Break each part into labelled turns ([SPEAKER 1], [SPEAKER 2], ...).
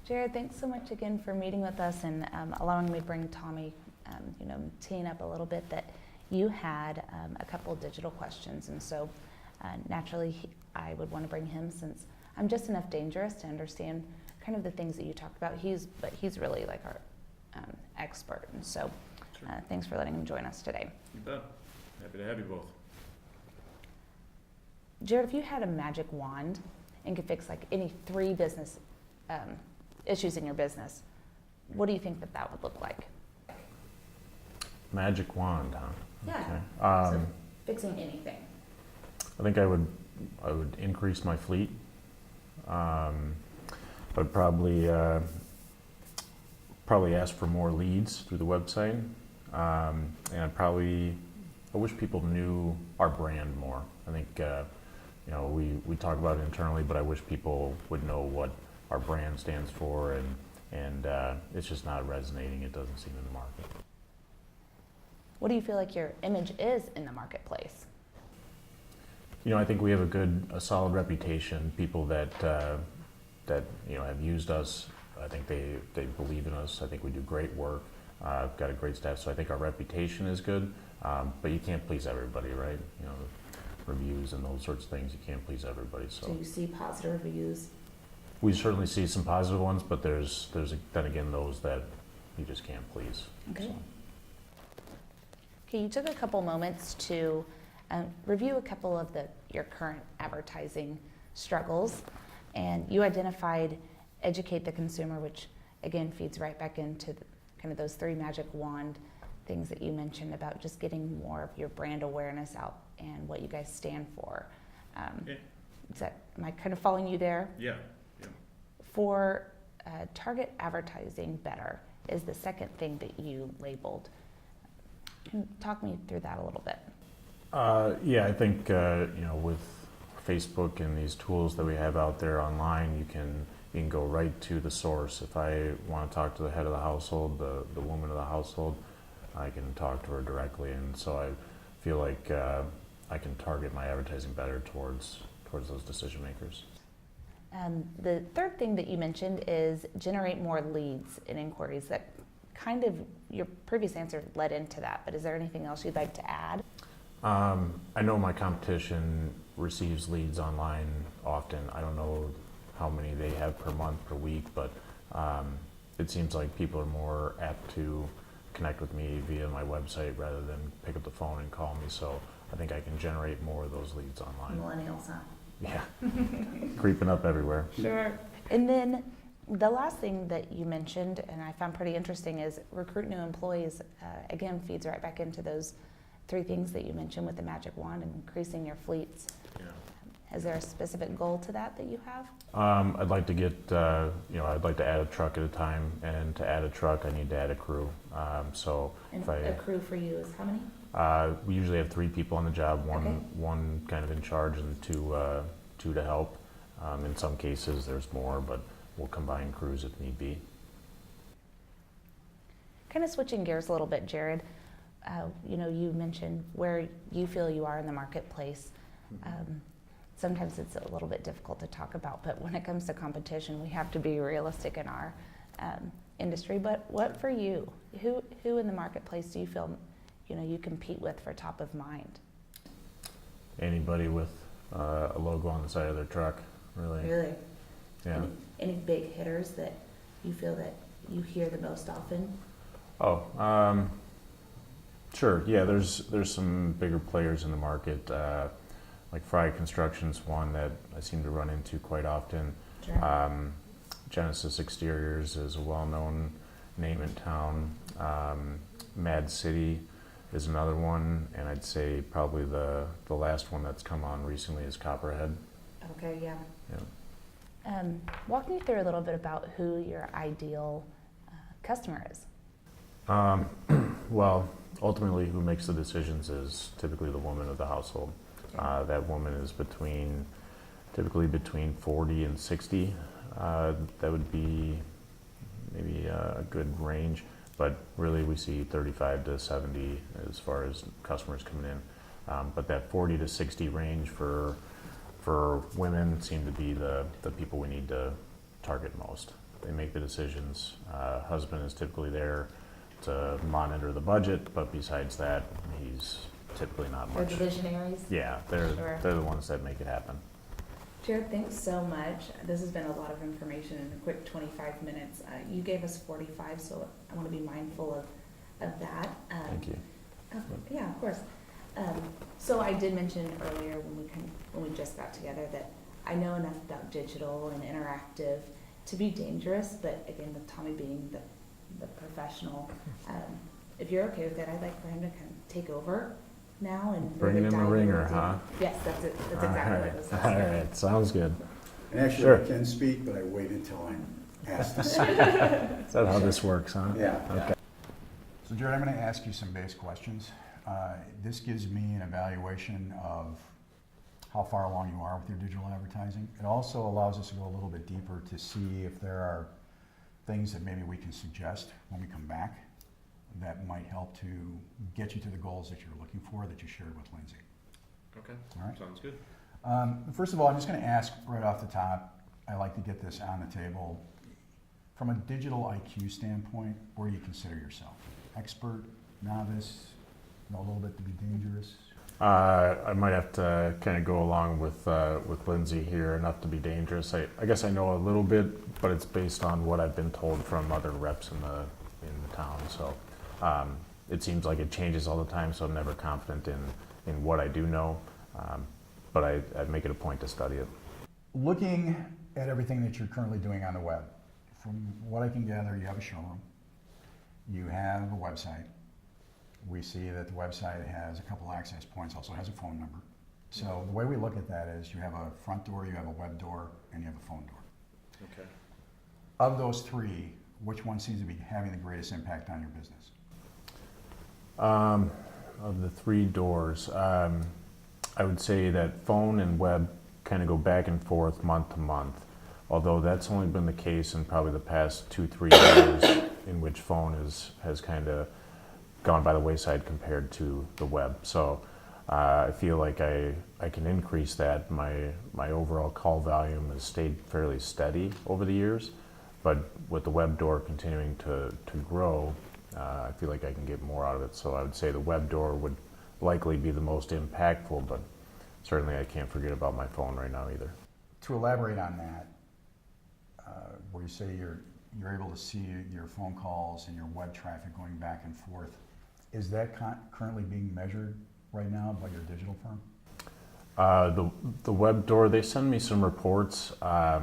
[SPEAKER 1] Jared, thanks so much again for meeting with us and allowing me to bring Tommy, teeing up a little bit that you had a couple of digital questions. And so naturally, I would want to bring him since I'm just enough dangerous to understand kind of the things that you talked about. But he's really like our expert. And so thanks for letting him join us today.
[SPEAKER 2] You bet. Happy to have you both.
[SPEAKER 1] Jared, if you had a magic wand and could fix like any 3 business issues in your business, what do you think that would look like?
[SPEAKER 3] Magic wand, huh?
[SPEAKER 1] Yeah.
[SPEAKER 3] Okay.
[SPEAKER 1] So fixing anything.
[SPEAKER 3] I think I would increase my fleet. I would probably ask for more leads through the website, and I wish people knew our brand more. I think we talk about it internally, but I wish people would know what our brand stands for, and it's just not resonating. It doesn't seem in the market.
[SPEAKER 1] What do you feel like your image is in the marketplace?
[SPEAKER 3] I think we have a solid reputation. People that have used us, I think they believe in us. I think we do great work. Got a great staff, so I think our reputation is good. But you can't please everybody, right? Reviews and those sorts of things. You can't please everybody. So
[SPEAKER 1] Do you see positive reviews?
[SPEAKER 3] we certainly see some positive ones, but there's then again those that you just can't please.
[SPEAKER 1] Okay.
[SPEAKER 3] So.
[SPEAKER 1] Okay, you took a couple moments to review a couple of your current advertising struggles, and you identified educate the consumer, which again feeds right back into kind of those 3 magic wand things that you mentioned about just getting more of your brand awareness out and what you guys stand for. Am I kind of following you there?
[SPEAKER 2] Yeah.
[SPEAKER 1] For target advertising better is the second thing that you labeled. Talk me through that a little bit.
[SPEAKER 3] I think with Facebook and these tools that we have out there online, you can go right to the source. If I want to talk to the head of the household, the woman of the household, I can talk to her directly, and so I feel like I can target my advertising better towards those decision makers.
[SPEAKER 1] The third thing that you mentioned is generate more leads and inquiries. That kind of your previous answer led into that, but is there anything else you'd like to add?
[SPEAKER 3] I know my competition receives leads online often. I don't know how many they have per month, per week, but it seems like people are more apt to connect with me via my website rather than pick up the phone and call me. So I think I can generate more of those leads online.
[SPEAKER 1] Millennials, huh?
[SPEAKER 3] Yeah, creeping up everywhere.
[SPEAKER 1] Sure. And then the last thing that you mentioned, and I found pretty interesting, is recruit new employees. Again, feeds right back into those 3 things that you mentioned with the magic wand and increasing your fleets.
[SPEAKER 3] Yeah.
[SPEAKER 1] Is there a specific goal to that you have?
[SPEAKER 3] I'd like to get, I'd like to add a truck at a time, and to add a truck, I need to add a crew.
[SPEAKER 1] And a crew for you is how many?
[SPEAKER 3] We usually have 3 people on the job,
[SPEAKER 1] Okay.
[SPEAKER 3] one kind of in charge and two to help. In some cases, there's more, but we'll combine crews if need be.
[SPEAKER 1] Kind of switching gears a little bit, Jared. You mentioned where you feel you are in the marketplace. Sometimes it's a little bit difficult to talk about, but when it comes to competition, we have to be realistic in our industry. But what for you? Who in the marketplace do you feel you compete with for top of mind?
[SPEAKER 3] Anybody with a logo on the side of their truck, really.
[SPEAKER 1] Really?
[SPEAKER 3] Yeah.
[SPEAKER 1] Any big hitters that you feel that you hear the most often?
[SPEAKER 3] Oh, sure. Yeah, there's some bigger players in the market. Like Fry Construction's one that I seem to run into quite often.
[SPEAKER 1] Sure.
[SPEAKER 3] Genesis Exteriors is a well-known name in town. Mad City is another one, and I'd say probably the last one that's come on recently is Copperhead.
[SPEAKER 1] Okay, yeah.
[SPEAKER 3] Yeah.
[SPEAKER 1] Walk me through a little bit about who your ideal customer is.
[SPEAKER 3] Well, ultimately, who makes the decisions is typically the woman of the household. That woman is typically between 40 and 60. That would be maybe a good range, but really we see 35 to 70 as far as customers coming in. But that 40 to 60 range for women seem to be the people we need to target most. they make the decisions. Husband is typically there to monitor the budget, but besides that, he's typically not
[SPEAKER 1] They're
[SPEAKER 3] much.
[SPEAKER 1] the visionaries.
[SPEAKER 3] Yeah,
[SPEAKER 1] Sure.
[SPEAKER 3] they're the ones that make it happen.
[SPEAKER 1] Jared, thanks so much. This has been a lot of information in a quick 25 minutes. You gave us 45, so I want to be mindful of that.
[SPEAKER 3] Thank you.
[SPEAKER 1] Yeah, of course. So I did mention earlier when we just got together that I know enough about digital and interactive to be dangerous, but again, with Tommy being the professional, if you're okay with it, I'd like for him to kind of take over now and
[SPEAKER 3] Bringing
[SPEAKER 1] really
[SPEAKER 3] in the
[SPEAKER 1] dive
[SPEAKER 3] ringer,
[SPEAKER 1] into-
[SPEAKER 3] huh?
[SPEAKER 1] Yes, that's it. That's exactly what it was.
[SPEAKER 3] All right, sounds good.
[SPEAKER 4] And actually,
[SPEAKER 3] Sure.
[SPEAKER 4] I can speak, but I wait until I'm asked to speak.
[SPEAKER 3] Is that how this works, huh?
[SPEAKER 4] Yeah.
[SPEAKER 3] Okay.
[SPEAKER 4] So Jared, I'm going to ask you some base questions. This gives me an evaluation of how far along you are with your digital advertising. It also allows us to go a little bit deeper to see if there are things that maybe we can suggest when we come back that might help to get you to the goals that you're looking for that you shared with Lindsay.
[SPEAKER 2] Okay,
[SPEAKER 4] All right.
[SPEAKER 2] sounds good.
[SPEAKER 4] First of all, I'm just going to ask right off the top, I like to get this on the table. From a digital IQ standpoint, where do you consider yourself? Expert, novice, know a little bit to be dangerous?
[SPEAKER 3] I might have to kind of go along with Lindsay here, enough to be dangerous. I guess I know a little bit, but it's based on what I've been told from other reps in the town. So it seems like it changes all the time, so I'm never confident in what I do know. But I make it a point to study it.
[SPEAKER 4] Looking at everything that you're currently doing on the web, from what I can gather, you have a showroom, you have a website. We see that the website has a couple access points, also has a phone number. So the way we look at that is you have a front door, you have a web door, and you have a phone door.
[SPEAKER 2] Okay.
[SPEAKER 4] Of those three, which one seems to be having the greatest impact on your business?
[SPEAKER 3] Of the three doors, I would say that phone and web kind of go back and forth month to month. Although that's only been the case in probably the past 2-3 years, in which phone has kind of gone by the wayside compared to the web. So I feel like I can increase that. My overall call volume has stayed fairly steady over the years, but with the web door continuing to grow, I feel like I can get more out of it. So I would say the web door would likely be the most impactful, but certainly I can't forget about my phone right now either.
[SPEAKER 4] To elaborate on that, where you say you're able to see your phone calls and your web traffic going back and forth, is that currently being measured right now by your digital firm?
[SPEAKER 3] The web door, they send me some reports. I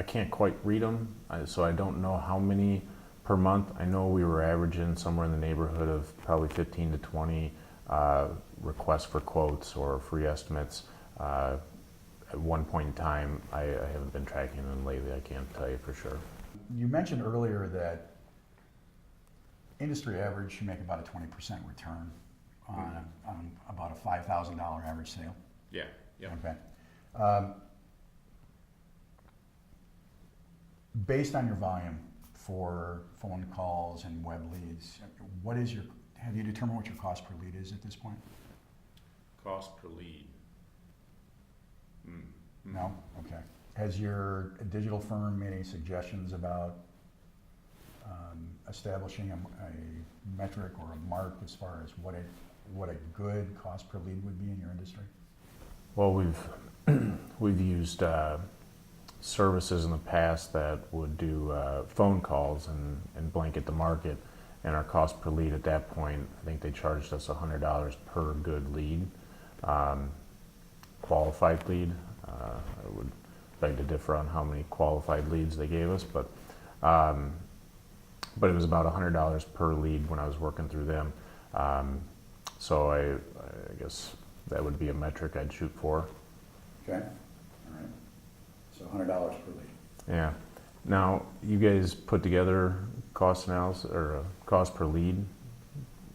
[SPEAKER 3] can't quite read them, so I don't know how many per month. I know we were averaging somewhere in the neighborhood of probably 15 to 20 requests for quotes or free estimates. At one point in time, I haven't been tracking them lately, I can't tell you for sure.
[SPEAKER 4] You mentioned earlier that industry average, you make about a 20% return on about a $5,000 average sale.
[SPEAKER 2] Yeah, yeah.
[SPEAKER 4] Okay. Based on your volume for phone calls and web leads, have you determined what your cost per lead is at this point?
[SPEAKER 2] Cost per lead.
[SPEAKER 4] No? Okay. Has your digital firm made any suggestions about establishing a metric or a mark as far as what a good cost per lead would be in your industry?
[SPEAKER 3] Well, we've used services in the past that would do phone calls and blanket the market, and our cost per lead at that point, I think they charged us $100 per good lead, qualified lead. I would beg to differ on how many qualified leads they gave us, but it was about $100 per lead when I was working through them. So I guess that would be a metric I'd shoot for.
[SPEAKER 4] Okay. All right. So $100 per lead.
[SPEAKER 3] Yeah. Now, you guys put together cost analysis or cost per lead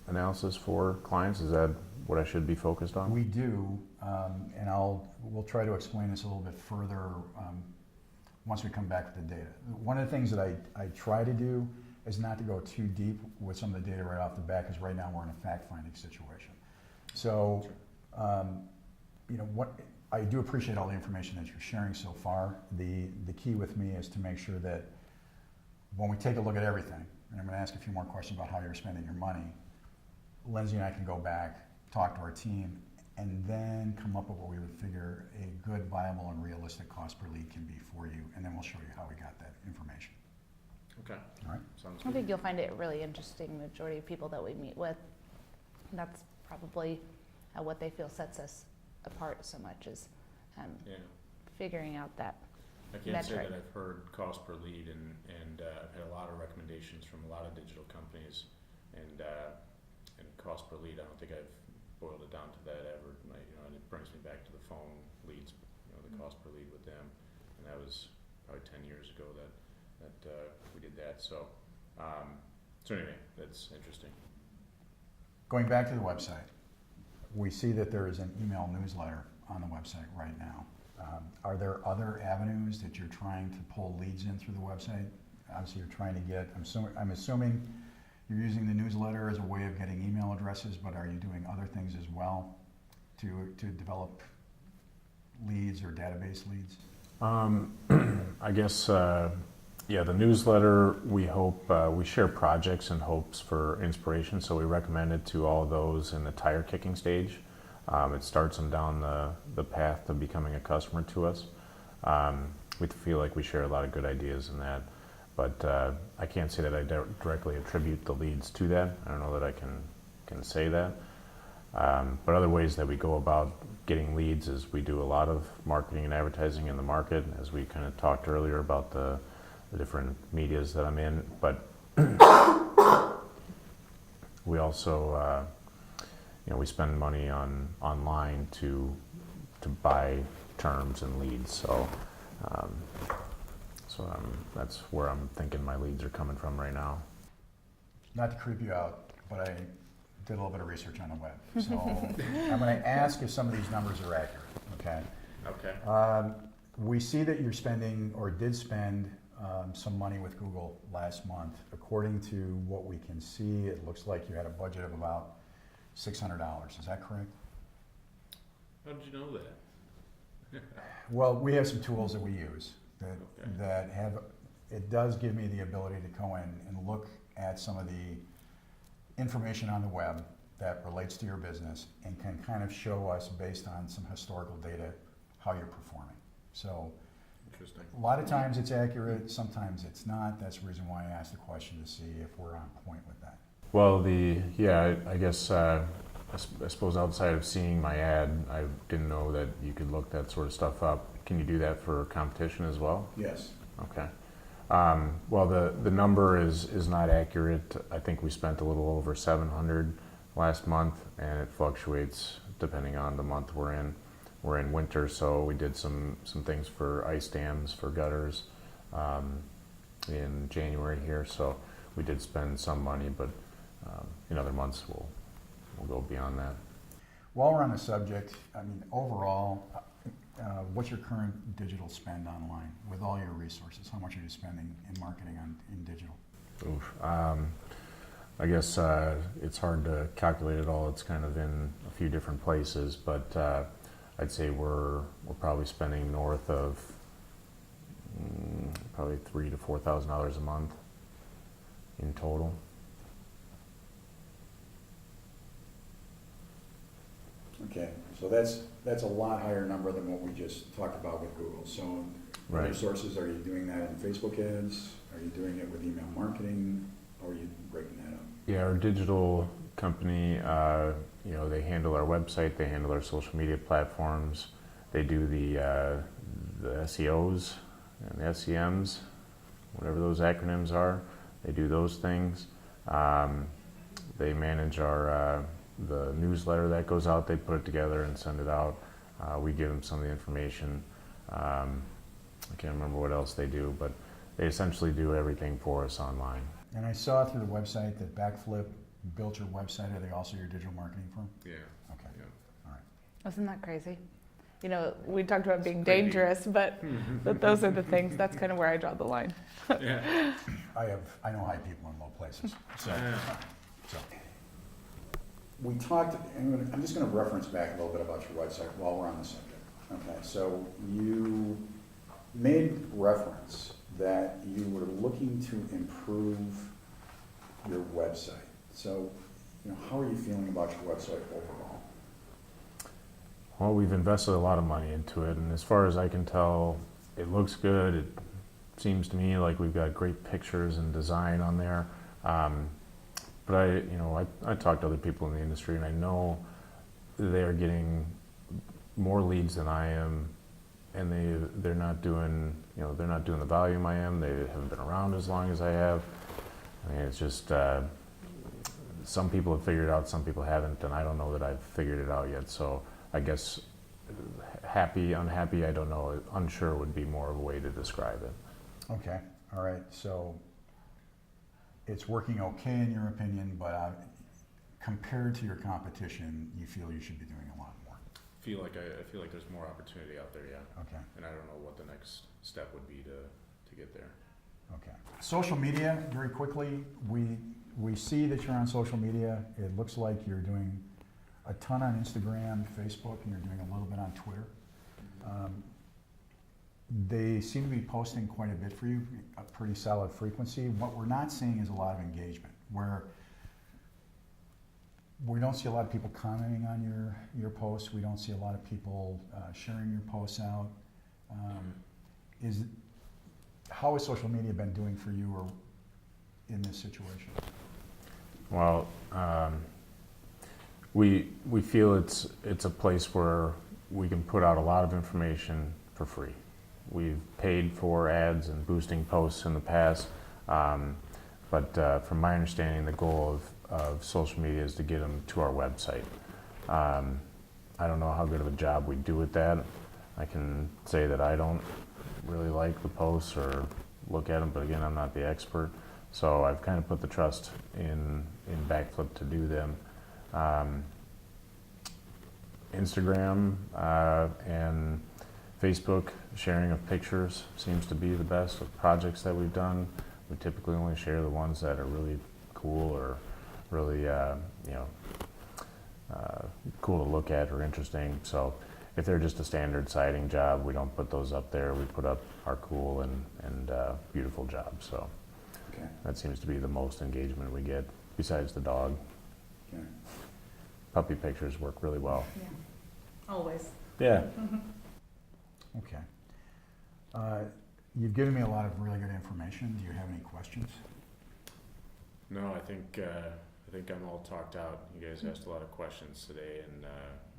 [SPEAKER 3] analysis for clients. Is that what I should be focused on?
[SPEAKER 4] We do, and we'll try to explain this a little bit further once we come back with the data. One of the things that I try to do is not to go too deep with some of the data right off the bat, because right now we're in a fact-finding situation. So, what I do appreciate all the information that you're sharing so far. The key with me is to make sure that when we take a look at everything, and I'm gonna ask a few more questions about how you're spending your money, Lindsay and I can go back, talk to our team, and then come up with what we would figure a good, viable, and realistic cost per lead can be for you, and then we'll show you how we got that information.
[SPEAKER 2] Okay,
[SPEAKER 4] All right?
[SPEAKER 2] sounds
[SPEAKER 1] I
[SPEAKER 2] good.
[SPEAKER 1] think you'll find it really interesting. Majority of people that we meet with, that's probably what they feel sets us apart so much is
[SPEAKER 2] Yeah,
[SPEAKER 1] figuring out that.
[SPEAKER 2] I can't say
[SPEAKER 1] Metric.
[SPEAKER 2] that I've heard cost per lead and I've had a lot of recommendations from a lot of digital companies and cost per lead, I don't think I've boiled it down to that ever. And it brings me back to the phone leads, the cost per lead with them. And that was probably 10 years ago that we did that. So anyway, that's interesting.
[SPEAKER 4] Going back to the website, we see that there is an email newsletter on the website right now. Are there other avenues that you're trying to pull leads in through the website? Obviously, you're trying to get, I'm assuming you're using the newsletter as a way of getting email addresses, but are you doing other things as well to develop leads or database leads?
[SPEAKER 3] I guess, yeah, the newsletter, we hope, we share projects and hopes for inspiration, so we recommend it to all those in the tire kicking stage. It starts them down the path to becoming a customer to us. We feel like we share a lot of good ideas in that, but I can't say that I directly attribute the leads to that. I don't know that I can say that. But other ways that we go about getting leads is we do a lot of marketing and advertising in the market, as we kind of talked earlier about the different medias that I'm in. But we also, we spend money online to buy terms and leads. So that's where I'm thinking my leads are coming from right now.
[SPEAKER 4] Not to creep you out, but I did a little bit of research on the web. So I'm going to ask if some of these numbers are accurate, okay?
[SPEAKER 2] Okay.
[SPEAKER 4] We see that you're spending, or did spend, some money with Google last month. According to what we can see, it looks like you had a budget of about $600. Is that correct?
[SPEAKER 2] How did you know that?
[SPEAKER 4] Well, we have some tools that we use
[SPEAKER 2] Okay.
[SPEAKER 4] that have, it does give me the ability to go in and look at some of the information on the web that relates to your business and can kind of show us, based on some historical data, how you're performing. So
[SPEAKER 2] Interesting.
[SPEAKER 4] a lot of times it's accurate, sometimes it's not. That's the reason why I asked the question, to see if we're on point with that.
[SPEAKER 3] Well, I guess, I suppose outside of seeing my ad, I didn't know that you could look that sort of stuff up. Can you do that for competition as well?
[SPEAKER 4] Yes.
[SPEAKER 3] Okay. Well, the number is not accurate. I think we spent a little over 700 last month, and it fluctuates depending on the month we're in. We're in winter, so we did some things for ice dams, for gutters, in January here. So we did spend some money, but in other months we'll go beyond that.
[SPEAKER 4] While we're on the subject, I mean, overall, what's your current digital spend online with all your resources? How much are you spending in marketing in digital?
[SPEAKER 3] Oof. I guess it's hard to calculate it all. It's kind of in a few different places, but I'd say we're probably spending north of probably $3,000 to $4,000 a month in total.
[SPEAKER 4] Okay, so that's a lot higher number than what we just talked about with Google. So other
[SPEAKER 3] Right.
[SPEAKER 4] sources, are you doing that in Facebook ads? Are you doing it with email marketing? How are you breaking that up?
[SPEAKER 3] Yeah, our digital company, they handle our website, they handle our social media platforms, they do the SEOs and the SEMs, whatever those acronyms are. They do those things. They manage our the newsletter that goes out. They put it together and send it out. We give them some of the information. I can't remember what else they do, but they essentially do everything for us online.
[SPEAKER 4] And I saw through the website that Backflip built your website. Are they also your digital marketing firm?
[SPEAKER 2] Yeah.
[SPEAKER 4] Okay,
[SPEAKER 2] Yeah.
[SPEAKER 4] all right.
[SPEAKER 1] Isn't that crazy? We talked about being
[SPEAKER 2] Crazy.
[SPEAKER 1] dangerous, but those are the things. That's kind of where I draw the line.
[SPEAKER 2] Yeah.
[SPEAKER 4] I know high people in low places. So,
[SPEAKER 2] Yeah.
[SPEAKER 4] so. We talked, and I'm just going to reference back a little bit about your website while we're on the subject. Okay, so you made reference that you were looking to improve your website. So, how are you feeling about your website overall?
[SPEAKER 3] Well, we've invested a lot of money into it, and as far as I can tell, it looks good. It seems to me like we've got great pictures and design on there. But I talk to other people in the industry, and I know they're getting more leads than I am, and they're not doing the volume I am. They haven't been around as long as I have. I mean, it's just some people have figured it out, some people haven't, and I don't know that I've figured it out yet. So I guess happy, unhappy, I don't know. Unsure would be more of a way to describe it.
[SPEAKER 4] Okay, all right, so it's working okay in your opinion, but compared to your competition, you feel you should be doing a lot more.
[SPEAKER 2] I feel like there's more opportunity out there, yeah.
[SPEAKER 4] Okay,
[SPEAKER 2] And I don't know what the next step would be to get there.
[SPEAKER 4] okay. Social media, very quickly, we see that you're on social media. It looks like you're doing a ton on Instagram, Facebook, and you're doing a little bit on Twitter. They seem to be posting quite a bit for you, a pretty solid frequency. What we're not seeing is a lot of engagement, where we don't see a lot of people commenting on your posts. We don't see a lot of people sharing your posts out. How has social media been doing for you or in this situation?
[SPEAKER 3] Well, we feel it's a place where we can put out a lot of information for free. We've paid for ads and boosting posts in the past, but from my understanding, the goal of social media is to get them to our website. I don't know how good of a job we do with that. I can say that I don't really like the posts or look at them, but again, I'm not the expert. So I've kind of put the trust in Backflip to do them. Instagram and Facebook sharing of pictures seems to be the best of projects that we've done. We typically only share the ones that are really cool or really cool to look at or interesting. So if they're just a standard siding job, we don't put those up there. We put up our cool and beautiful jobs. So
[SPEAKER 4] Okay.
[SPEAKER 3] that seems to be the most engagement we get, besides the dog.
[SPEAKER 4] Okay.
[SPEAKER 3] Puppy pictures work really well.
[SPEAKER 1] Yeah, always.
[SPEAKER 3] Yeah.
[SPEAKER 4] Okay. You've given me a lot of really good information. Do you have any questions?
[SPEAKER 2] No, I think I'm all talked out. You guys asked a lot of questions today, and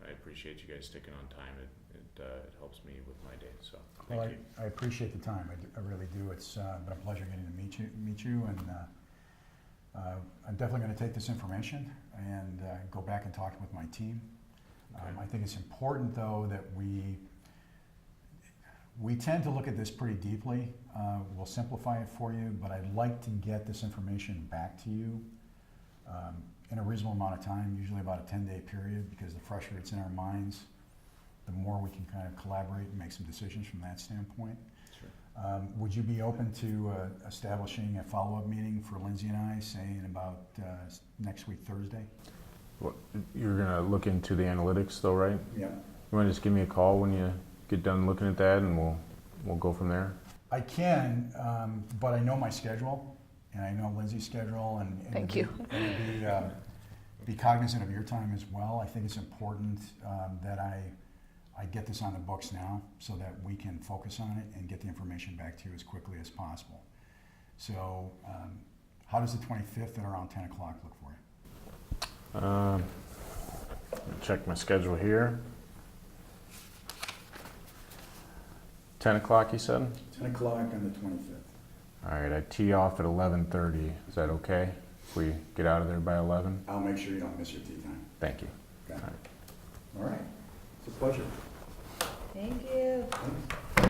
[SPEAKER 2] I appreciate you guys sticking on time. It helps me with my day. So
[SPEAKER 4] Well,
[SPEAKER 2] thank you.
[SPEAKER 4] I appreciate the time. I really do. It's been a pleasure getting to meet you, and I'm definitely going to take this information and go back and talk with my team.
[SPEAKER 2] Okay.
[SPEAKER 4] I think it's important, though, that we tend to look at this pretty deeply. We'll simplify it for you, but I'd like to get this information back to you in a reasonable amount of time, usually about a 10-day period, because the fresher it's in our minds, the more we can kind of collaborate and make some decisions from that standpoint.
[SPEAKER 2] Sure.
[SPEAKER 4] Would you be open to establishing a follow-up meeting for Lindsay and I, say in about next week, Thursday?
[SPEAKER 3] What, you're gonna look into the analytics though, right?
[SPEAKER 4] Yeah.
[SPEAKER 3] You wanna just give me a call when you get done looking at that, and we'll go from there?
[SPEAKER 4] I can, but I know my schedule, and I know Lindsay's schedule, and
[SPEAKER 1] Thank you.
[SPEAKER 4] And be cognizant of your time as well. I think it's important that I get this on the books now, so that we can focus on it and get the information back to you as quickly as possible. So, how does the 25th at around 10 o'clock look for you?
[SPEAKER 3] Check my schedule here. 10 o'clock, you said?
[SPEAKER 4] 10 o'clock on the 25th.
[SPEAKER 3] All right, I tee off at 11:30. Is that okay? If we get out of there by 11?
[SPEAKER 4] I'll make sure you don't miss your tea time.
[SPEAKER 3] Thank you.
[SPEAKER 4] Okay?
[SPEAKER 3] All right.
[SPEAKER 4] All right. It's a pleasure.
[SPEAKER 1] Thank you.
[SPEAKER 4] Thanks.